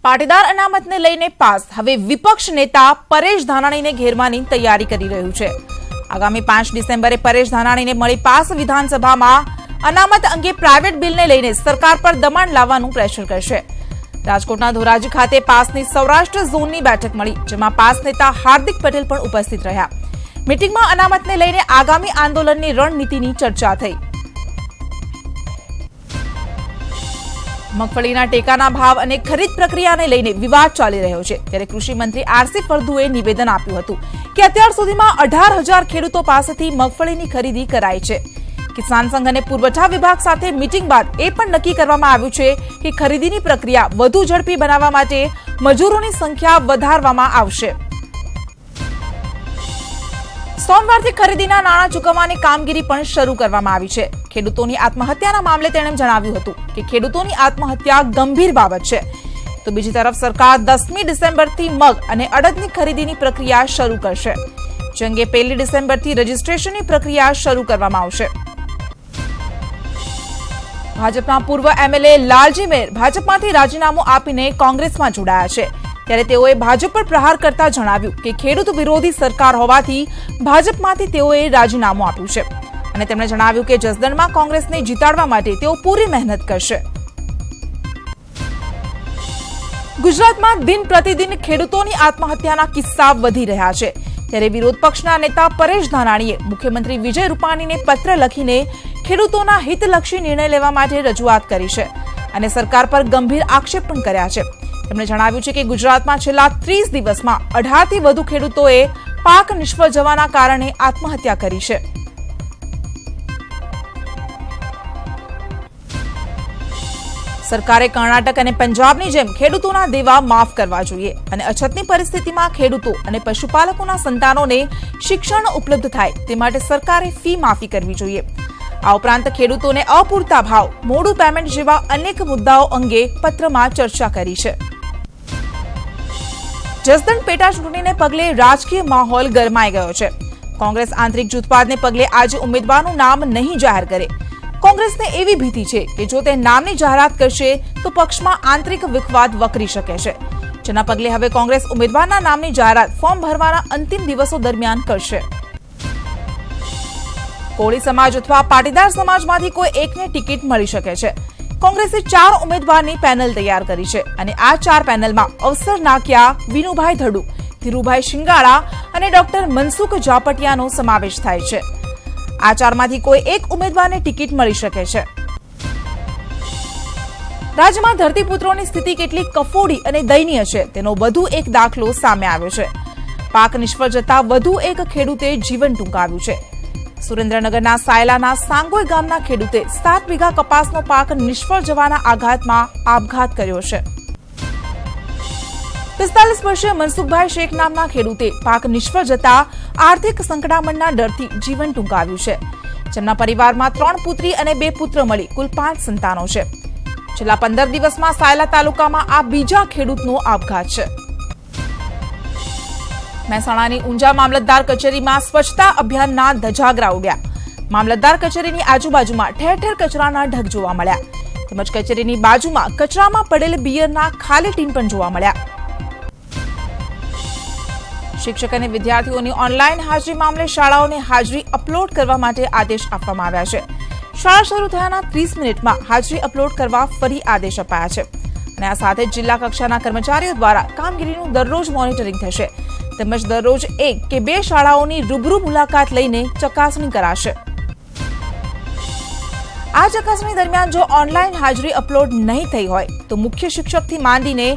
પાટીદાર અનામતને લઈને પાસ હવે વિપક્ષ નેતા પરેશ ધાનાણીને ઘેરવાની તૈયારી કરી રહ્યું છે। આગામી 5 ડિસેમ્બરે પરેશ ધાનાણીને મળી પાસ વિધાનસભામાં અનામત અંગે પ્રાઇવેટ બિલને લઈને સરકાર પર દબાણ લાવવાનું પ્રેશર કરશે। રાજકોટના ધોરાજી ખાતે પાસની સૌરાષ્ટ્ર ઝોનની બેઠક મળી, જેમાં પાસ નેતા હાર્દિક પટેલ પણ ઉપસ્થિત રહ્યા। મીટિંગમાં અનામતને લઈને આગામી આંદોલનની રણનીતિની ચર્ચા થઈ। મગફળીના ટેકાના ભાવ અને ખરીદ પ્રક્રિયાને લઈને વિવાદ ચાલી રહ્યો છે, ત્યારે કૃષિ મંત્રી આરસી ફળદુએ નિવેદન આપ્યું હતું કે અત્યાર સુધીમાં 18,000 ખેડૂતો પાસેથી મગફળીની ખરીદી કરાઈ છે। કિસાન સંઘ અને પુરવઠા વિભાગ સાથે મીટિંગ બાદ એ પણ નક્કી કરવામાં આવ્યું છે કે ખરીદીની પ્રક્રિયા વધુ ઝડપી બનાવવા માટે મજૂરોની સંખ્યા વધારવામાં આવશે। સોમવારથી ખરીદીના નાણાં ચૂકવવાની કામગીરી પણ શરૂ કરવામાં આવી છે। ખેડૂતોની આત્મહત્યાના મામલે તેણે જણાવ્યું હતું કે ખેડૂતોની આત્મહત્યા ગંભીર બાબત છે, તો બીજી તરફ સરકાર 10મી ડિસેમ્બરથી મગ અને અડદની ખરીદીની પ્રક્રિયા શરૂ કરશે, જે અંગે 1 ડિસેમ્બરથી રજીસ્ટ્રેશનની પ્રક્રિયા શરૂ કરવામાં આવશે। ભાજપના પૂર્વ એમએલએ લાલજી મેર ભાજપમાંથી રાજીનામું આપીને કોંગ્રેસમાં જોડાયા છે, ત્યારે તેઓએ ભાજપ પર પ્રહાર કરતા જણાવ્યું કે ખેડૂત વિરોધી સરકાર હોવાથી ભાજપમાંથી તેઓએ રાજીનામું આપ્યું છે અને તેમણે જણાવ્યું કે જસદણમાં કોંગ્રેસને જીતાડવા માટે તેઓ પૂરી મહેનત કરશે। ગુજરાતમાં દિન પ્રતિદિન ખેડૂતોની આત્મહત્યાના કિસ્સા વધી રહ્યા છે, ત્યારે વિરોધ પક્ષના નેતા પરેશ ધાનાણીએ મુખ્યમંત્રી વિજય રૂપાણીને પત્ર લખીને ખેડૂતોના હિતલક્ષી નિર્ણય લેવા માટે રજૂઆત કરી છે અને સરકાર પર ગંભીર આક્ષેપ પણ કર્યા છે। તેમણે જણાવ્યું છે કે ગુજરાતમાં છેલ્લા 30 દિવસમાં 18થી વધુ ખેડૂતોએ પાક નિષ્ફળ જવાના કારણે આત્મહત્યા કરી છે। સરકારે કર્ણાટક અને પંજાબની જેમ ખેડૂતોના દેવા માફ કરવા જોઈએ અને અછતની પરિસ્થિતિમાં ખેડૂતો અને પશુપાલકોના સંતાનોને શિક્ષણ ઉપલબ્ધ થાય તે માટે સરકારે ફી માફી કરવી જોઈએ। આ ઉપરાંત ખેડૂતોને અપૂરતા ભાવ, મોડું પેમેન્ટ જેવા અનેક મુદ્દાઓ અંગે પત્રમાં ચર્ચા કરી છે। જસદણ પેટા ચૂંટણીને પગલે રાજકીય માહોલ ગરમાઈ ગયો છે। કોંગ્રેસ આંતરિક જૂથવાદને પગલે આજે ઉમેદવારનું નામ નહીં જાહેર કરે। કોંગ્રેસને એવી ભીતિ છે કે જો તે નામની જાહેરાત કરશે તો પક્ષમાં આંતરિક વિખવાદ વકરી શકે છે, જેના પગલે હવે કોંગ્રેસ ઉમેદવારના નામની જાહેરાત ફોર્મ ભરવાના અંતિમ દિવસો દરમિયાન કરશે। કોળી સમાજ અથવા પાટીદાર સમાજમાંથી કોઈ એકને ટિકિટ મળી શકે છે। કોંગ્રેસે 4 ઉમેદવારની પેનલ તૈયાર કરી છે અને આ 4 પેનલમાં અવસર નાક્યા, વિનુભાઈ ધડુ, ધીરુભાઈ શિંગાળા અને ડોક્ટર મનસુખ જાપટિયાનો સમાવેશ થાય છે। આ 4માંથી કોઈ એક ઉમેદવારને ટિકિટ મળી શકે છે। રાજ્યમાં ધરતીપુત્રોની સ્થિતિ કેટલી કફોડી અને દયનીય છે તેનો વધુ એક દાખલો સામે આવ્યો છે। પાક નિષ્ફળ જતા વધુ એક ખેડૂતે જીવન ટૂંકાવ્યું છે। સુરેન્દ્રનગરના સાયલાના સાંગોઈ ગામના ખેડૂતે 7 વીઘા કપાસનો પાક નિષ્ફળ જવાના આઘાતમાં આપઘાત કર્યો છે। 45 વર્ષીય મનસુખભાઈ શેખ નામના ખેડૂતે પાક નિષ્ફળ જતા આર્થિક સંકડામણના ડરથી જીવન ટૂંકાવ્યું છે, જેમના પરિવારમાં 3 પુત્રી અને 2 પુત્ર મળી કુલ 5 સંતાનો છે। છેલ્લા 15 દિવસમાં સાયલા તાલુકામાં આ બીજા ખેડૂતનો આપઘાત છે। મહેસાણાની ઊંઝા મામલતદાર કચેરીમાં સ્વચ્છતા અભિયાનના ધજાગરા ઉડ્યા। મામલતદાર કચેરીની આજુબાજુમાં ઠેર ઠેર કચરાના ઢગ જોવા મળ્યા, તેમજ કચેરીની બાજુમાં કચરામાં પડેલ બિયરના ખાલી ટીન પણ જોવા મળ્યા। શિક્ષક અને વિદ્યાર્થીઓની ઓનલાઈન હાજરી મામલે શાળાઓને હાજરી અપલોડ કરવા માટે આદેશ આપવામાં આવ્યા છે। શાળા શરૂ થયાના 30 મિનિટમાં હાજરી અપલોડ કરવા ફરી આદેશ અપાયા છે અને આ સાથે જ જિલ્લા કક્ષાના કર્મચારીઓ દ્વારા કામગીરીનું દરરોજ મોનિટરિંગ થશે, તેમજ દરરોજ 1 કે 2 શાળાઓની રૂબરૂ મુલાકાત લઈને ચકાસણી કરાશે। આ ચકાસણી દરમિયાન જો ઓનલાઈન હાજરી અપલોડ નહીં થઈ હોય તો મુખ્ય શિક્ષકથી માંડીને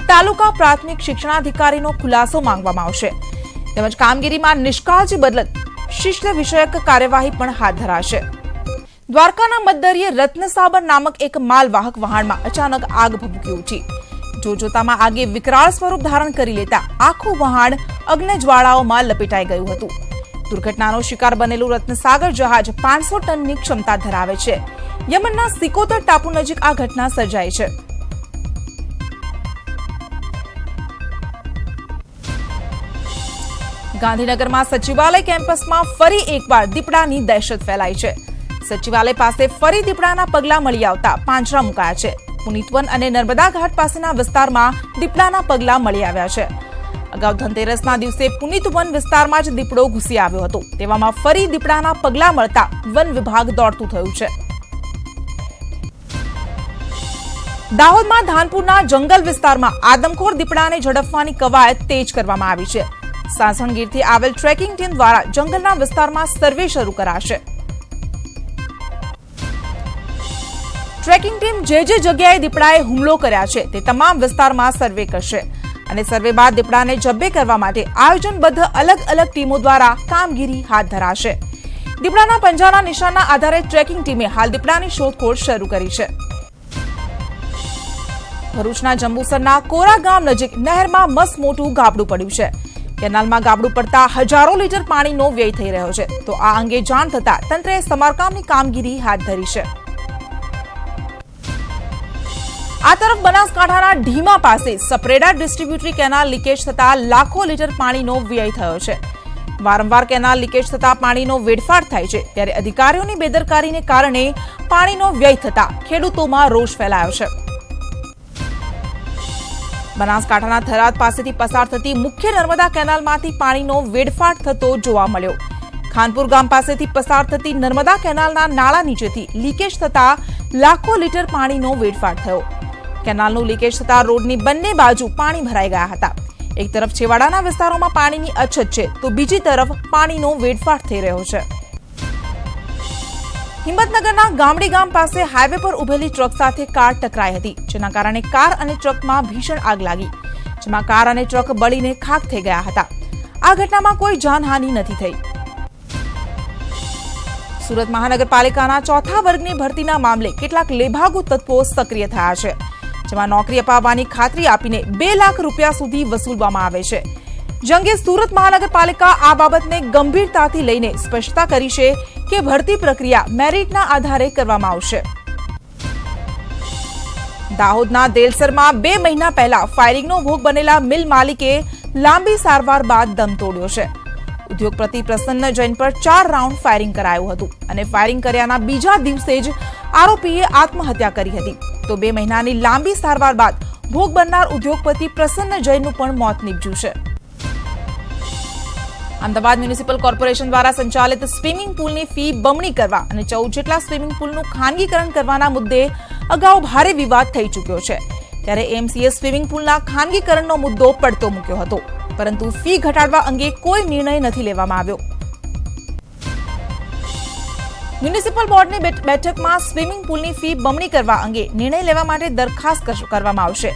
તાલુકા પ્રાથમિક શિક્ષણાધિકારીનો ખુલાસો માંગવામાં આવશે, તેમજ કામગીરીમાં નિષ્કાળજી બદલ શિસ્ત વિષયક કાર્યવાહી પણ હાથ ધરાશે। દ્વારકાના મતદરીએ રત્નસાબર નામક એક માલવાહક વહાણમાં અચાનક આગ ભભૂકી ઉઠી। જોતજોતામાં આગે વિકરાળ સ્વરૂપ ધારણ કરી લેતા આખું વહાણ અગ્નિજ્વાળાઓમાં લપેટાઈ ગયું હતું। દુર્ઘટનાનો શિકાર બનેલું રત્નસાગર જહાજ 500 ટનની ક્ષમતા ધરાવે છે। યમનના સિકોતર ટાપુ નજીક આ ઘટના સર્જાઈ છે। ગાંધીનગરમાં સચિવાલય કેમ્પસમાં ફરી એકવાર દીપડાની દહેશત ફેલાઈ છે। સચિવાલય પાસે ફરી દીપડાના પગલા મળી આવતા પાંજરા મુકાયા છે। પુનિતવન અને નર્મદા ઘાટ પાસેના વિસ્તારમાં દીપડાના પગલા મળી આવ્યા છે. અગાઉ ધનતેરસના દિવસે પુનિતવન વિસ્તારમાં જ દીપડો ઘૂસી આવ્યો હતો. તેવામાં ફરી દીપડાના પગલા મળતા વન વિભાગ દોડતું થયું છે. દાહોદમાં ધાનપુરના જંગલ વિસ્તારમાં આદમખોર દીપડાને ઝડપવાની કવાયત તેજ કરવામાં આવી છે. સાસણગીરથી આવેલ ટ્રેકિંગ ટીમ દ્વારા જંગલના વિસ્તારમાં સર્વે શરૂ કરાશે. ટ્રેકિંગ ટીમ જે જગ્યાએ દીપડાએ હુમલો કર્યા છે તે તમામ વિસ્તારમાં સર્વે કરશે અને સર્વે બાદ દીપડાને જબ્બે કરવા માટે આયોજનબદ્ધ અલગ અલગ ટીમો દ્વારા કામગીરી હાથ ધરાશે. દીપડાના પંજાના નિશાનના આધારે ટ્રેકિંગ ટીમે હાલ દીપડાની શોધખોળ શરૂ કરી છે. ભરૂચના જંબુસરના કોરા ગામ નજીક નહેરમાં મસ્ત મોટું ગાબડું પડ્યું છે. કેનાલમાં ગાબડું પડતા હજારો લીટર પાણીનો વ્યય થઈ રહ્યો છે. તો આ અંગે જાણ થતા તંત્રએ સમારકામની કામગીરી હાથ ધરી છે. આ તરફ બનાસકાંઠાના ઢીમા પાસે સપરેડા ડિસ્ટ્રીબ્યુટરી કેનાલ લીકેજ થતા લાખો લીટર પાણીનો વ્યય થયો છે. વારંવાર કેનાલ લીકેજ થતા પાણીનો વેડફાટ થાય છે. ત્યારે અધિકારીઓની બેદરકારીને કારણે પાણીનો વ્યય થતા ખેડૂતોમાં રોષ ફેલાયો છે. બનાસકાંઠાના થરાદ પાસેથી પસાર થતી મુખ્ય નર્મદા કેનાલમાંથી પાણીનો વેડફાટ થતો જોવા મળ્યો. ખાનપુર ગામ પાસેથી પસાર થતી નર્મદા કેનાલના નાળા નીચેથી લીકેજ થતા લાખો લીટર પાણીનો વેડફાટ થયો. કેનાલનું લીકેજ થતા રોડની બંને બાજુ પાણી ભરાઈ ગયા હતા. એક તરફ છેવાડાના વિસ્તારોમાં પાણીની અછત છે તો બીજી તરફ પાણીનો વેડફાટ થઈ રહ્યો છે. હિંમતનગરના ગામડી ગામ પાસે હાઈવે પર ઉભેલી ટ્રક સાથે કાર ટકરાઈ હતી, જેના કારણે કાર અને ટ્રકમાં ભીષણ આગ લાગી, જેમાં કાર અને ટ્રક બળીને ખાખ થઈ ગયા હતા. આ ઘટનામાં કોઈ જાનહાનિ નથી થઈ. સુરત મહાનગરપાલિકાના ચોથા વર્ગની ભરતીના મામલે કેટલાક લેભાગુ તત્વો સક્રિય થયા છે, જેમાં નોકરી અપાવવાની ખાતરી આપીને 2 લાખ રૂપિયા સુધી વસૂલવામાં આવે છે. જંગે સુરત મહાનગરપાલિકા આ બાબતને ગંભીરતાથી લઈને સ્પષ્ટતા કરી છે કે ભરતી પ્રક્રિયા મેરિટના આધારે કરવામાં આવશે. દાહોદના દેલસરમાં 2 મહિના પહેલા ફાયરિંગનો ભોગ બનેલા મિલ માલિકે લાંબી સારવાર બાદ દમ તોડ્યો છે. ઉદ્યોગપતિ પ્રસન્ન જૈન પર 4 રાઉન્ડ ફાયરિંગ કરાયું હતું અને ફાયરિંગ કર્યાના બીજા દિવસે જ આરોપીએ આત્મહત્યા કરી હતી. તો 2 મહિનાની લાંબી સારવાર બાદ ભોગ બનનાર ઉદ્યોગપતિ પ્રસન્ન જૈનનું પણ મોત નીપજ્યું છે. અમદાવાદ મ્યુનિસિપલ કોર્પોરેશન દ્વારા સંચાલિત સ્વિમિંગ પુલની ફી બમણી કરવા અને 14 જેટલા સ્વિમિંગ પુલનું ખાનગીકરણ કરવાના મુદ્દે અગાઉ ભારે વિવાદ થઈ ચૂક્યો છે. ત્યારે એમસીએ સ્વિમિંગ પુલના ખાનગીકરણનો મુદ્દો પડતો મૂક્યો હતો, પરંતુ ફી ઘટાડવા અંગે કોઈ નિર્ણય નથી લેવામાં આવ્યો. મ્યુનિસિપલ બોર્ડની બેઠકમાં સ્વિમિંગ પુલની ફી બમણી કરવા અંગે નિર્ણય લેવા માટે દરખાસ્ત કરવામાં આવશે.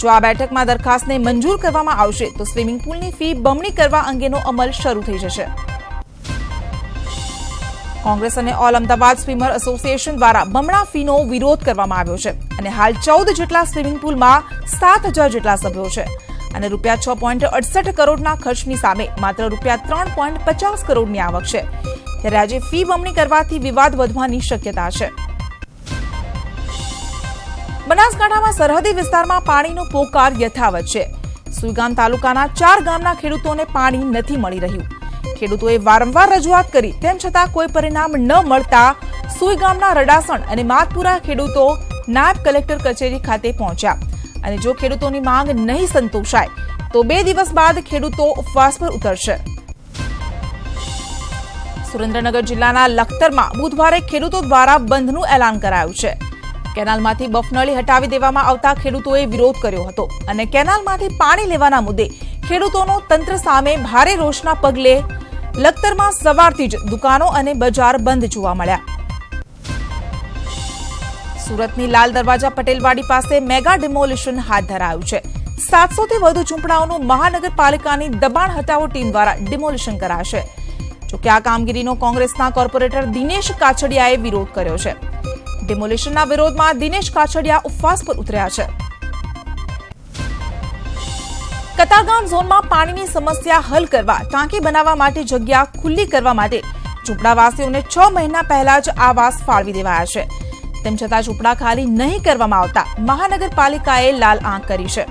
જો આ બેઠકમાં દરખાસ્તને મંજૂર કરવામાં આવશે તો સ્વિમિંગ પુલની ફી બમણી કરવા અંગેનો અમલ શરૂ થઈ જશે. કોંગ્રેસ અને ઓલ અમદાવાદ સ્વિમર એસોસિએશન દ્વારા બમણા ફીનો વિરોધ કરવામાં આવ્યો છે અને હાલ 14 જેટલા સ્વિમિંગ પુલમાં 7000 જેટલા સભ્યો છે અને ₹6.68 કરોડના ખર્ચની સામે માત્ર ₹3.50 કરોડની આવક છે. ત્યારે આજે ફી બમણી કરવાથી વિવાદ વધવાની શક્યતા છે. બનાસકાંઠામાં સરહદી વિસ્તારમાં પાણીનો પોકાર યથાવત છે. સુઈગામ તાલુકાના 4 ગામના ખેડૂતોને પાણી નથી મળી રહ્યું. ખેડૂતોએ વારંવાર રજૂઆત કરી તેમ છતાં કોઈ પરિણામ ન મળતા સુઈગામના રડાસણ અને માતપુરા ખેડૂતો નાયબ કલેક્ટર કચેરી ખાતે પહોંચ્યા અને જો ખેડૂતોની માંગ નહીં સંતોષાય તો 2 દિવસ બાદ ખેડૂતો ઉપવાસ પર ઉતરશે. સુરેન્દ્રનગર જિલ્લાના લખતરમાં બુધવારે ખેડૂતો દ્વારા બંધનું એલાન કરાયું છે. કેનાલમાંથી બફનળી હટાવી દેવામાં આવતા ખેડૂતોએ વિરોધ કર્યો હતો અને કેનાલમાંથી પાણી લેવાના મુદ્દે ખેડૂતોનો તંત્ર સામે ભારે રોષના પગલે લખતરમાં સવારથી જ દુકાનો અને બજાર બંધ જોવા મળ્યા. સુરતની લાલ દરવાજા પટેલવાડી પાસે મેગા ડિમોલિશન હાથ ધરાયું છે. 700 થી વધુ ઝૂંપડાઓનું મહાનગરપાલિકાની દબાણ હટાવો ટીમ દ્વારા ડિમોલિશન કરાશે. જોકે આ કામગીરીનો કોંગ્રેસના કોર્પોરેટર દિનેશ કાછડિયાએ વિરોધ કર્યો છે. ડિમોલિશનના વિરોધમાં દિનેશ કાછડિયા ઉપવાસ પર ઉતર્યા છે. કતારગામ ઝોનમાં પાણીની સમસ્યા હલ કરવા ટાંકી બનાવવા માટે જગ્યા ખુલ્લી કરવા માટે ઝૂંપડાવાસીઓને 6 મહિના પહેલા જ આવાસ ફાળવી દેવાયા છે. તેમ છતાં ઝૂંપડા ખાલી નહીં કરવામાં આવતા મહાનગરપાલિકાએ લાલ આંખ કરી છે.